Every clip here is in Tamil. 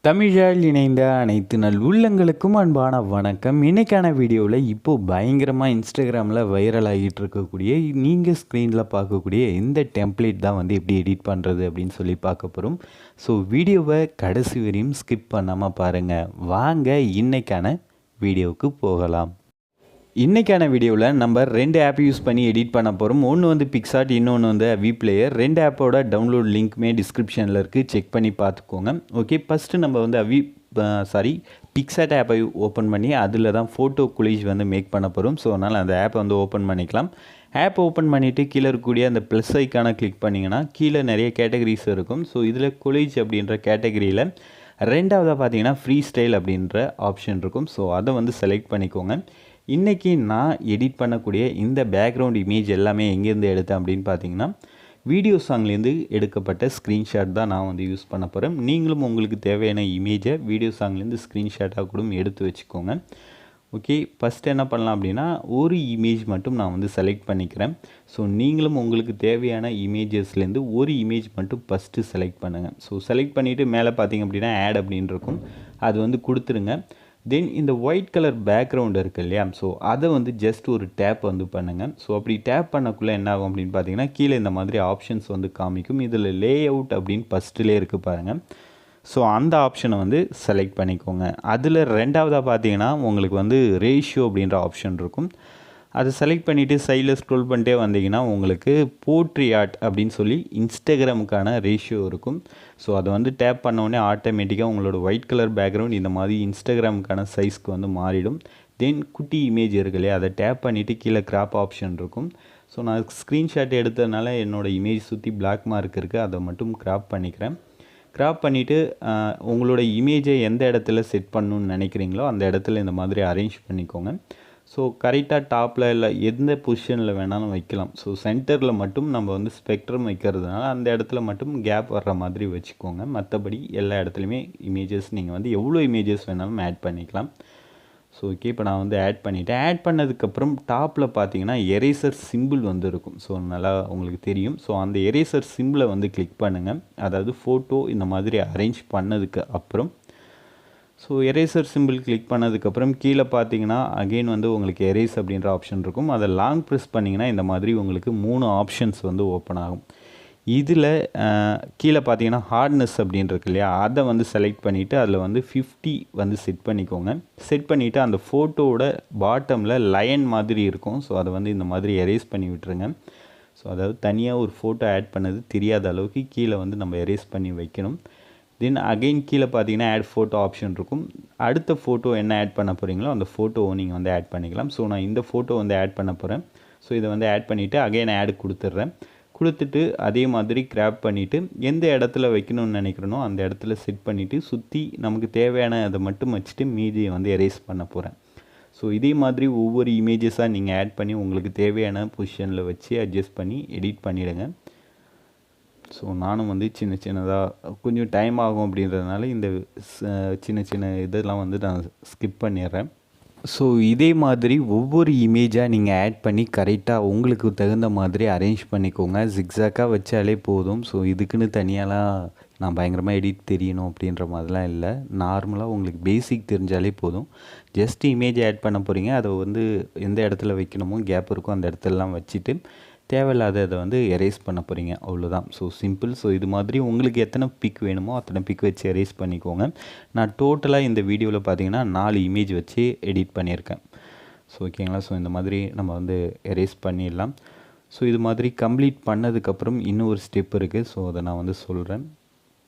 தமிழால் இணைந்த அனைத்து நல் உள்ளங்களுக்கும் அன்பான வணக்கம். இன்றைக்கான வீடியோவில் இப்போது பயங்கரமாக இன்ஸ்டாகிராமில் வைரல் ஆகிட்டு இருக்கக்கூடிய நீங்கள் ஸ்க்ரீனில் பார்க்கக்கூடிய இந்த டெம்ப்ளேட் தான் வந்து எப்படி எடிட் பண்ணுறது அப்படின்னு சொல்லி பார்க்க போகிறோம். ஸோ வீடியோவை கடைசி வரையும் ஸ்கிப் பண்ணாமல் பாருங்கள். வாங்க இன்றைக்கான வீடியோவுக்கு போகலாம். இன்றைக்கான வீடியோவில் நம்ம 2 ஆப் யூஸ் பண்ணி எடிட் பண்ண போகிறோம். ஒன்று வந்து பிக்சார்ட், இன்னொன்று வந்து Aveeplayer. 2 ஆப்போட டவுன்லோட் லிங்க்குமே டிஸ்கிரிப்ஷனில் இருக்குது, செக் பண்ணி பார்த்துக்கோங்க. ஓகே, ஃபஸ்ட்டு நம்ம வந்து பிக்சார்ட் ஆப்பை ஓப்பன் பண்ணி அதில் தான் ஃபோட்டோ கொலேஜ் வந்து மேக் பண்ண போகிறோம். ஸோ அதனால் அந்த ஆப்பை வந்து ஓப்பன் பண்ணிக்கலாம். ஆப் ஓப்பன் பண்ணிவிட்டு கீழே இருக்கக்கூடிய அந்த ப்ளஸ் ஐக்கானை கிளிக் பண்ணிங்கன்னா கீழே நிறைய கேட்டகரிஸ் இருக்கும். ஸோ இதில் கொலேஜ் அப்படின்ற கேட்டகரியில் ரெண்டாவதாக பார்த்தீங்கன்னா ஃப்ரீ ஸ்டைல் அப்படின்ற ஆப்ஷன் இருக்கும். ஸோ அதை வந்து செலக்ட் பண்ணிக்கோங்க. இன்றைக்கி நான் எடிட் பண்ணக்கூடிய இந்த பேக்ரவுண்ட் இமேஜ் எல்லாமே எங்கேருந்து எடுத்தேன் அப்படின்னு பார்த்தீங்கன்னா வீடியோ சாங்லேருந்து எடுக்கப்பட்ட ஸ்க்ரீன்ஷாட் தான் நான் வந்து யூஸ் பண்ண போகிறேன். நீங்களும் உங்களுக்கு தேவையான இமேஜை வீடியோ சாங்லேருந்து ஸ்க்ரீன்ஷாட்டாக கூட எடுத்து வச்சுக்கோங்க. ஓகே, ஃபஸ்ட்டு என்ன பண்ணலாம் அப்படின்னா ஒரு இமேஜ் மட்டும் நான் வந்து செலக்ட் பண்ணிக்கிறேன். ஸோ நீங்களும் உங்களுக்கு தேவையான இமேஜஸ்லேருந்து ஒரு இமேஜ் மட்டும் ஃபஸ்ட்டு செலக்ட் பண்ணுங்கள். ஸோ செலக்ட் பண்ணிவிட்டு மேலே பார்த்தீங்க அப்படின்னா ஆட் அப்படின்னு இருக்கும், அது வந்து கொடுத்துருங்க. தென் இந்த ஒயிட் கலர் பேக்ரவுண்ட் இருக்குது இல்லையா, ஸோ அதை வந்து ஜஸ்ட் ஒரு டேப் வந்து பண்ணுங்கள். ஸோ அப்படி டேப் பண்ணக்குள்ளே என்ன ஆகும் அப்படின்னு பார்த்தீங்கன்னா கீழே இந்த மாதிரி ஆப்ஷன்ஸ் வந்து காமிக்கும். இதில் லே அவுட் அப்படின்னு ஃபஸ்ட்டிலே இருக்குது பாருங்கள். ஸோ அந்த ஆப்ஷனை வந்து செலக்ட் பண்ணிக்கோங்க. அதில் ரெண்டாவதாக பார்த்தீங்கன்னா உங்களுக்கு வந்து ரேஷியோ அப்படின்ற ஆப்ஷன் இருக்கும். அதை செலக்ட் பண்ணிவிட்டு சைடில் ஸ்க்ரோல் பண்ணிட்டே வந்தீங்கன்னா உங்களுக்கு போர்ட்ரேட் அப்படின்னு சொல்லி இன்ஸ்டாகிராமுக்கான ரேஷியோ இருக்கும். ஸோ அதை வந்து டேப் பண்ணோடனே ஆட்டோமேட்டிக்காக உங்களோட ஒயிட் கலர் பேக்ரவுண்ட் இந்த மாதிரி இன்ஸ்டாகிராமுக்கான சைஸ்க்கு வந்து மாறிடும். தென் குட்டி இமேஜ் இருக்கு இல்லையா, அதை டேப் பண்ணிவிட்டு கீழே கிராப் ஆப்ஷன் இருக்கும். ஸோ நான் ஸ்க்ரீன்ஷாட் எடுத்ததுனால என்னோடய இமேஜ் சுற்றி பிளாக் மார்க் இருக்குது, அதை மட்டும் கிராப் பண்ணிக்கிறேன். கிராப் பண்ணிவிட்டு உங்களோட இமேஜை எந்த இடத்துல செட் பண்ணணுன்னு நினைக்கிறீங்களோ அந்த இடத்துல இந்த மாதிரி அரேஞ்ச் பண்ணிக்கோங்க. ஸோ கரெக்டாக டாப்பில் இல்லை எந்த பொசிஷனில் வேணாலும் வைக்கலாம். ஸோ சென்டரில் மட்டும் நம்ம வந்து ஸ்பெக்ட்ரம் வைக்கிறதுனால அந்த இடத்துல மட்டும் கேப் வர்ற மாதிரி வச்சுக்கோங்க. மற்றபடி எல்லா இடத்துலையுமே இமேஜஸ் நீங்கள் வந்து எவ்வளோ இமேஜஸ் வேணாலும் ஆட் பண்ணிக்கலாம். ஸோ ஓகே, இப்போ நான் வந்து ஆட் பண்ணிவிட்டேன். ஆட் பண்ணதுக்கப்புறம் டாப்பில் பார்த்தீங்கன்னா எரேசர் சிம்பிள் வந்து இருக்கும். ஸோ நல்லா உங்களுக்கு தெரியும். ஸோ அந்த எரேசர் சிம்பிளை வந்து கிளிக் பண்ணுங்கள். அதாவது ஃபோட்டோ இந்த மாதிரி அரேஞ்ச் பண்ணதுக்கு அப்புறம் ஸோ எரேசர் சிம்பிள் கிளிக் பண்ணதுக்கப்புறம் கீழே பார்த்தீங்கன்னா அகெயின் வந்து உங்களுக்கு எரேஸ் அப்படின்ற ஆப்ஷன் இருக்கும். அதை லாங் ப்ரெஸ் பண்ணிங்கன்னா இந்த மாதிரி உங்களுக்கு 3 ஆப்ஷன்ஸ் வந்து ஓப்பன் ஆகும். இதில் கீழே பார்த்தீங்கன்னா ஹார்ட்னஸ் அப்படின்னு இருக்கு இல்லையா, அதை வந்து செலக்ட் பண்ணிவிட்டு அதில் வந்து 50 வந்து செட் பண்ணிக்கோங்க. செட் பண்ணிவிட்டு அந்த ஃபோட்டோவோட பாட்டமில் லைன் மாதிரி இருக்கும். ஸோ அதை வந்து இந்த மாதிரி எரேஸ் பண்ணி விட்டுருங்க. ஸோ அதாவது தனியாக ஒரு ஃபோட்டோ ஆட் பண்ணது தெரியாத அளவுக்கு கீழே வந்து நம்ம எரேஸ் பண்ணி வைக்கணும். தென் அகெயின் கீழே பார்த்தீங்கன்னா ஆட் ஃபோட்டோ ஆப்ஷன் இருக்கும். அடுத்த ஃபோட்டோ என்ன ஆட் பண்ண போகிறீங்களோ அந்த ஃபோட்டோவை நீங்கள் வந்து ஆட் பண்ணிக்கலாம். ஸோ நான் இந்த ஃபோட்டோ வந்து ஆட் பண்ண போகிறேன். ஸோ இதை வந்து ஆட் பண்ணிவிட்டு அகெயின் ஆட் கொடுத்துட்றேன். கொடுத்துட்டு அதே மாதிரி கிராப் பண்ணிவிட்டு எந்த இடத்துல வைக்கணும்னு நினைக்கிறனோ அந்த இடத்துல செட் பண்ணிவிட்டு சுற்றி நமக்கு தேவையான அதை மட்டும் வச்சுட்டு மீதியை வந்து எரேஸ் பண்ண போகிறேன். ஸோ இதே மாதிரி ஒவ்வொரு இமேஜஸாக நீங்கள் ஆட் பண்ணி உங்களுக்கு தேவையான பொசிஷனில் வச்சு அட்ஜஸ்ட் பண்ணி எடிட் பண்ணிவிடுங்க. ஸோ நானும் வந்து சின்னதாக கொஞ்சம் டைம் ஆகும் அப்படின்றதுனால இந்த சின்ன இதெல்லாம் வந்து நான் ஸ்கிப் பண்ணிடுறேன். ஸோ இதே மாதிரி ஒவ்வொரு இமேஜாக நீங்கள் ஆட் பண்ணி கரெக்டாக உங்களுக்கு தகுந்த மாதிரி அரேஞ்ச் பண்ணிக்கோங்க. ஜிக்ஸாக்காக வச்சாலே போதும். ஸோ இதுக்குன்னு தனியாலாம் நான் பயங்கரமாக எடிட் தெரியணும் அப்படின்ற மாதிரிலாம் இல்லை. நார்மலாக உங்களுக்கு பேசிக் தெரிஞ்சாலே போதும். ஜஸ்ட் இமேஜ் ஆட் பண்ண போகிறீங்க, அதை வந்து எந்த இடத்துல வைக்கணுமோ கேப் இருக்கும் அந்த இடத்துலலாம் வச்சுட்டு தேவையில்லாத அதை வந்து எரேஸ் பண்ண போகிறீங்க, அவ்வளோதான். So simple. ஸோ இது மாதிரி உங்களுக்கு எத்தனை பிக் வேணுமோ அத்தனை பிக் வச்சு எரேஸ் பண்ணிக்கோங்க. நான் டோட்டலாக இந்த வீடியோவில் பார்த்தீங்கன்னா 4 இமேஜ் வச்சு எடிட் பண்ணியிருக்கேன். ஸோ ஓகேங்களா. ஸோ இந்த மாதிரி நம்ம வந்து எரேஸ் பண்ணிடலாம். ஸோ இது மாதிரி கம்ப்ளீட் பண்ணதுக்கப்புறம் இன்னும் ஒரு ஸ்டெப் இருக்குது. ஸோ அதை நான் வந்து சொல்கிறேன்.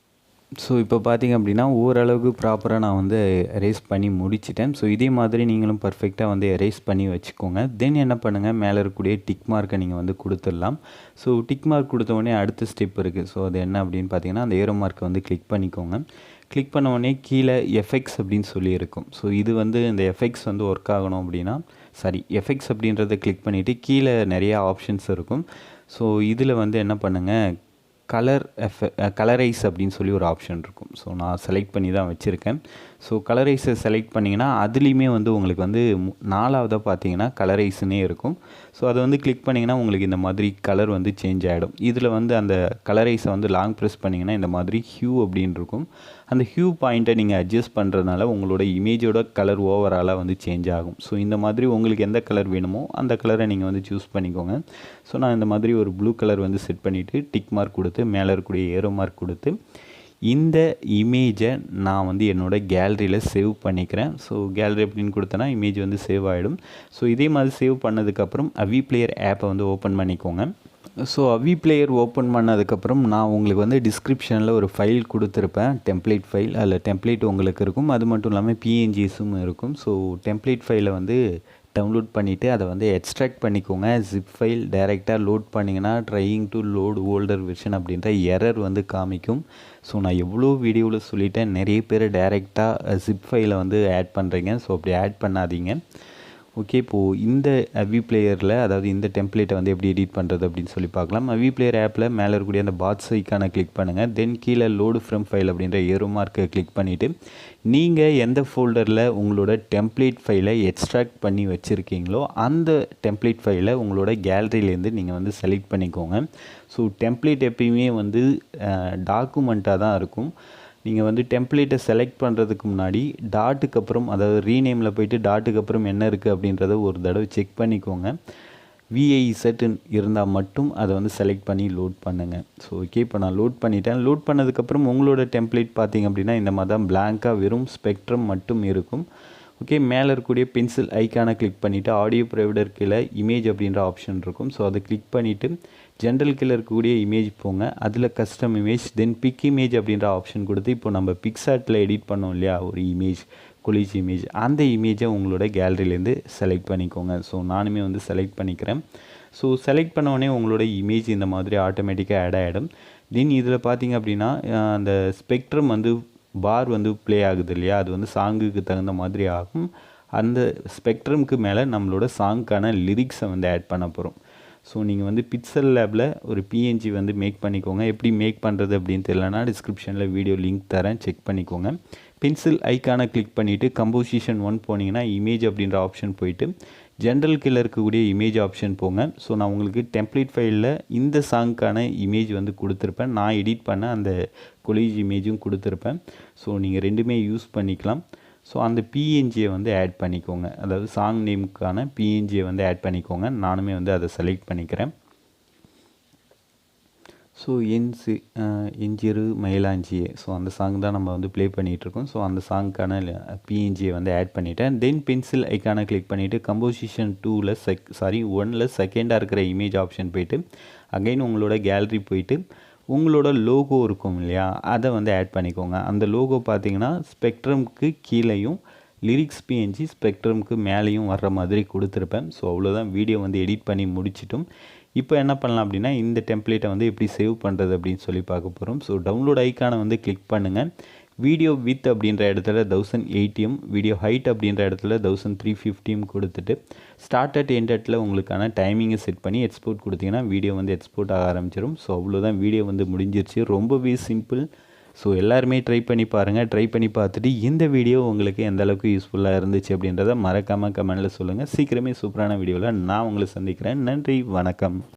ஸோ இப்போ பார்த்திங்க அப்படின்னா ஓரளவுக்கு ப்ராப்பராக நான் வந்து எரேஸ் பண்ணி முடிச்சிட்டேன். ஸோ இதே மாதிரி நீங்களும் பர்ஃபெக்டாக வந்து எரேஸ் பண்ணி வச்சுக்கோங்க. தென் என்ன பண்ணுங்கள், மேலே இருக்கக்கூடிய டிக் மார்க்கை நீங்கள் வந்து கொடுத்துடலாம். ஸோ டிக் மார்க் கொடுத்த உடனே அடுத்த ஸ்டெப் இருக்குது. ஸோ அது என்ன அப்படின்னு பார்த்தீங்கன்னா அந்த ஏரோ மார்க்கை வந்து கிளிக் பண்ணிக்கோங்க. கிளிக் பண்ண உடனே கீழே எஃபெக்ட்ஸ் அப்படின்னு சொல்லி இருக்கும். ஸோ இது வந்து இந்த எஃபெக்ட்ஸ் வந்து ஒர்க் ஆகணும் அப்படின்னா எஃபெக்ட்ஸ் அப்படின்றத கிளிக் பண்ணிவிட்டு கீழே நிறையா ஆப்ஷன்ஸ் இருக்கும். ஸோ இதில் வந்து என்ன பண்ணுங்கள், கலரைஸ் அப்படின்னு சொல்லி ஒரு ஆப்ஷன் இருக்கும். ஸோ நான் செலக்ட் பண்ணி தான் வச்சுருக்கேன். ஸோ கலரைஸை செலக்ட் பண்ணிங்கன்னா அதுலேயுமே வந்து உங்களுக்கு வந்து 4வதாக பார்த்தீங்கன்னா கலரைஸ்னே இருக்கும். ஸோ அதை வந்து கிளிக் பண்ணிங்கன்னா உங்களுக்கு இந்த மாதிரி கலர் வந்து சேஞ்ச் ஆகிடும். இதில் வந்து அந்த கலரைஸை வந்து லாங் ப்ரெஸ் பண்ணிங்கன்னா இந்த மாதிரி ஹியூ அப்படின்னு இருக்கும். அந்த ஹியூ பாயிண்ட்டை நீங்கள் அட்ஜஸ்ட் பண்ணுறதுனால உங்களோட இமேஜோட கலர் ஓவராலாக வந்து சேஞ்ச் ஆகும். ஸோ இந்த மாதிரி உங்களுக்கு எந்த கலர் வேணுமோ அந்த கலரை நீங்கள் வந்து சூஸ் பண்ணிக்கோங்க. ஸோ நான் இந்த மாதிரி ஒரு ப்ளூ கலர் வந்து செட் பண்ணிவிட்டு டிக் மார்க் கொடுத்து மேலே இருக்கக்கூடிய ஏரோ மார்க் கொடுத்து இந்த இமேஜை நான் வந்து என்னோடய கேலரியில் சேவ் பண்ணிக்கிறேன். ஸோ கேலரி அப்படின்னு கொடுத்தனா இமேஜ் வந்து சேவ் ஆகிடும். ஸோ இதே மாதிரி சேவ் பண்ணதுக்கப்புறம் Aveeplayer ஆப்பை வந்து ஓப்பன் பண்ணிக்கோங்க. ஸோ Aveeplayer ஓப்பன் பண்ணதுக்கப்புறம் நான் உங்களுக்கு வந்து டிஸ்கிரிப்ஷனில் ஒரு ஃபைல் கொடுத்துருப்பேன், டெம்ப்ளேட் ஃபைல். அதில் டெம்ப்ளேட் உங்களுக்கு இருக்கும், அது மட்டும் இல்லாமல் பிஎன்ஜிஸும் இருக்கும். ஸோ டெம்ப்ளேட் ஃபைலை வந்து டவுன்லோட் பண்ணிவிட்டு அதை வந்து எக்ஸ்ட்ராக்ட் பண்ணிக்கோங்க. ஜிப் ஃபைல் டைரெக்டாக லோட் பண்ணிங்கன்னா trying to load older version அப்படின்ற எரர் வந்து காமிக்கும். ஸோ நான் எவ்வளோ வீடியோவில் சொல்லிட்டேன், நிறைய பேர் டைரெக்டாக ஜிப் ஃபைலை வந்து ஆட் பண்ணுறீங்க. ஸோ அப்படி ஆட் பண்ணாதீங்க. ஓகே, இப்போது இந்த Aveeplayerல அதாவது இந்த டெம்ப்ளேட்டை வந்து எப்படி எடிட் பண்ணுறது அப்படின்னு சொல்லி பார்க்கலாம். Aveeplayer ஆப்பில் மேலே இருக்கக்கூடிய அந்த பாட்ஸ் ஐக்கானை கிளிக் பண்ணுங்கள். தென் கீழே லோடு ஃப்ரம் ஃபைல் அப்படின்ற ஏரோ மார்க்கை கிளிக் பண்ணிவிட்டு நீங்கள் எந்த ஃபோல்டரில் உங்களோட டெம்ப்ளேட் ஃபைலை எக்ஸ்ட்ராக்ட் பண்ணி வச்சுருக்கீங்களோ அந்த டெம்ப்ளேட் ஃபைலை உங்களோட கேலரியிலேருந்து நீங்கள் வந்து செலக்ட் பண்ணிக்கோங்க. ஸோ டெம்ப்ளேட் எப்பயுமே வந்து டாக்குமெண்ட்டாக தான் இருக்கும். நீங்கள் வந்து டெம்ப்ளேட்டை செலக்ட் பண்ணுறதுக்கு முன்னாடி டாட்டுக்கு அப்புறம், அதாவது ரீநேமில் போய்ட்டு டாட்டுக்கு அப்புறம் என்ன இருக்குது அப்படின்றத ஒரு தடவை செக் பண்ணிக்கோங்க. VIZ இருந்தால் மட்டும் அதை வந்து செலக்ட் பண்ணி லோட் பண்ணுங்கள். ஸோ ஓகே, இப்போ நான் லோட் பண்ணிட்டேன். லோட் பண்ணதுக்கப்புறம் உங்களோட டெம்ப்ளேட் பார்த்திங்க அப்படின்னா இந்த மாதிரி தான் பிளாங்காக வெறும் ஸ்பெக்ட்ரம் மட்டும் இருக்கும். ஓகே, மேலே இருக்கக்கூடிய பென்சில் ஐக்கானை கிளிக் பண்ணிவிட்டு ஆடியோ ப்ரொவைடர் கீழே இமேஜ் அப்படின்ற ஆப்ஷன் இருக்கும். ஸோ அதை கிளிக் பண்ணிவிட்டு ஜென்ரல் கீழே இருக்கக்கூடிய இமேஜ் போங்க. அதில் கஸ்டம் இமேஜ், தென் பிக் இமேஜ் அப்படின்ற ஆப்ஷன் கொடுத்து இப்போ நம்ம பிக்சார்ட்டில் எடிட் பண்ணோம் இல்லையா ஒரு இமேஜ், கொலிஜ் இமேஜ், அந்த இமேஜை உங்களோட கேலரியிலேருந்து செலக்ட் பண்ணிக்கோங்க. ஸோ நானுமே வந்து செலக்ட் பண்ணிக்கிறேன். ஸோ செலக்ட் பண்ணோடனே உங்களோட இமேஜ் இந்த மாதிரி ஆட்டோமேட்டிக்காக ஆட் ஆகிடும். தென் இதில் பார்த்திங்க அப்படின்னா அந்த ஸ்பெக்ட்ரம் வந்து பார் வந்து ப்ளே ஆகுது இல்லையா, அது வந்து சாங்குக்கு தகுந்த மாதிரி ஆகும். அந்த ஸ்பெக்ட்ரம்க்கு மேலே நம்மளோட சாங்க்கான லிரிக்ஸை வந்து ஆட் பண்ண போகிறோம். ஸோ நீங்கள் வந்து பிக்சல் லேபில் ஒரு பிஎன்ஜி வந்து மேக் பண்ணிக்கோங்க. எப்படி மேக் பண்ணுறது அப்படின்னு தெரியலனா டிஸ்கிரிப்ஷனில் வீடியோ லிங்க் தரேன், செக் பண்ணிக்கோங்க. பென்சில் ஐக்கானை கிளிக் பண்ணிவிட்டு கம்போசிஷன் 1 போனீங்கன்னா இமேஜ் அப்படின்ற ஆப்ஷன் போயிட்டு ஜென்ரல் கீழே இருக்கக்கூடிய இமேஜ் ஆப்ஷன் போங்க. ஸோ நான் உங்களுக்கு டெம்ப்ளேட் ஃபைலில் இந்த சாங்க்கான இமேஜ் வந்து கொடுத்துருப்பேன். நான் எடிட் பண்ண அந்த கொலிஜ் இமேஜும் கொடுத்துருப்பேன். ஸோ நீங்கள் ரெண்டுமே யூஸ் பண்ணிக்கலாம். ஸோ அந்த பிஎன்ஜியை வந்து ஆட் பண்ணிக்கோங்க, அதாவது சாங் நேமுக்கான பிஎன்ஜியை வந்து ஆட் பண்ணிக்கோங்க. நானுமே வந்து அதை செலக்ட் பண்ணிக்கிறேன். ஸோ எஞ்சிறு மயிலாஞ்சியே, ஸோ அந்த சாங் தான் நம்ம வந்து ப்ளே பண்ணிகிட்ருக்கோம். ஸோ அந்த சாங்க்கான பிஎன்ஜியை வந்து ஆட் பண்ணிவிட்டேன். தென் பென்சில் ஐக்கானை கிளிக் பண்ணிவிட்டு கம்போசிஷன் 1ல் செகண்டாக இருக்கிற இமேஜ் ஆப்ஷன் போய்ட்டு அகைன் உங்களோட கேலரி போயிட்டு உங்களோட லோகோ இருக்கும் இல்லையா, அதை வந்து ஆட் பண்ணிக்கோங்க. அந்த லோகோ பார்த்தீங்கன்னா ஸ்பெக்ட்ரம்க்கு கீழேயும் லிரிக்ஸ் பிஎன்ஜி ஸ்பெக்ட்ரம்க்கு மேலேயும் வர்ற மாதிரி கொடுத்துருப்பேன். ஸோ அவ்வளோதான், வீடியோ வந்து எடிட் பண்ணி முடிச்சிட்டோம். இப்போ என்ன பண்ணலாம் அப்படின்னா இந்த டெம்ப்ளேட்டை வந்து எப்படி சேவ் பண்ணுறது அப்படின்னு சொல்லி பார்க்க போகிறோம். ஸோ டவுன்லோட் ஐக்கானை வந்து கிளிக் பண்ணுங்கள். வீடியோ வித் அப்படின்ற இடத்துல 1080 வீடியோ ஹைட் அப்படின்ற இடத்துல 1350 கொடுத்துட்டு ஸ்டார்ட் அட் எண்ட் அட்டில் உங்களுக்கான டைமிங்கை செட் பண்ணி எக்ஸ்போர்ட் கொடுத்தீங்கன்னா வீடியோ வந்து எக்ஸ்போர்ட் ஆக ஆரம்பிச்சிடும். ஸோ அவ்வளோதான், வீடியோ வந்து முடிஞ்சிருச்சு. ரொம்பவே சிம்பிள். ஸோ எல்லாருமே ட்ரை பண்ணி பாருங்கள். ட்ரை பண்ணி பார்த்துட்டு இந்த வீடியோ உங்களுக்கு எந்த அளவுக்கு யூஸ்ஃபுல்லாக இருந்துச்சு அப்படின்றத மறக்காமல் கமெண்டில் சொல்லுங்கள். சீக்கிரமே சூப்பரான வீடியோவில் நான் உங்களை சந்திக்கிறேன். நன்றி, வணக்கம்.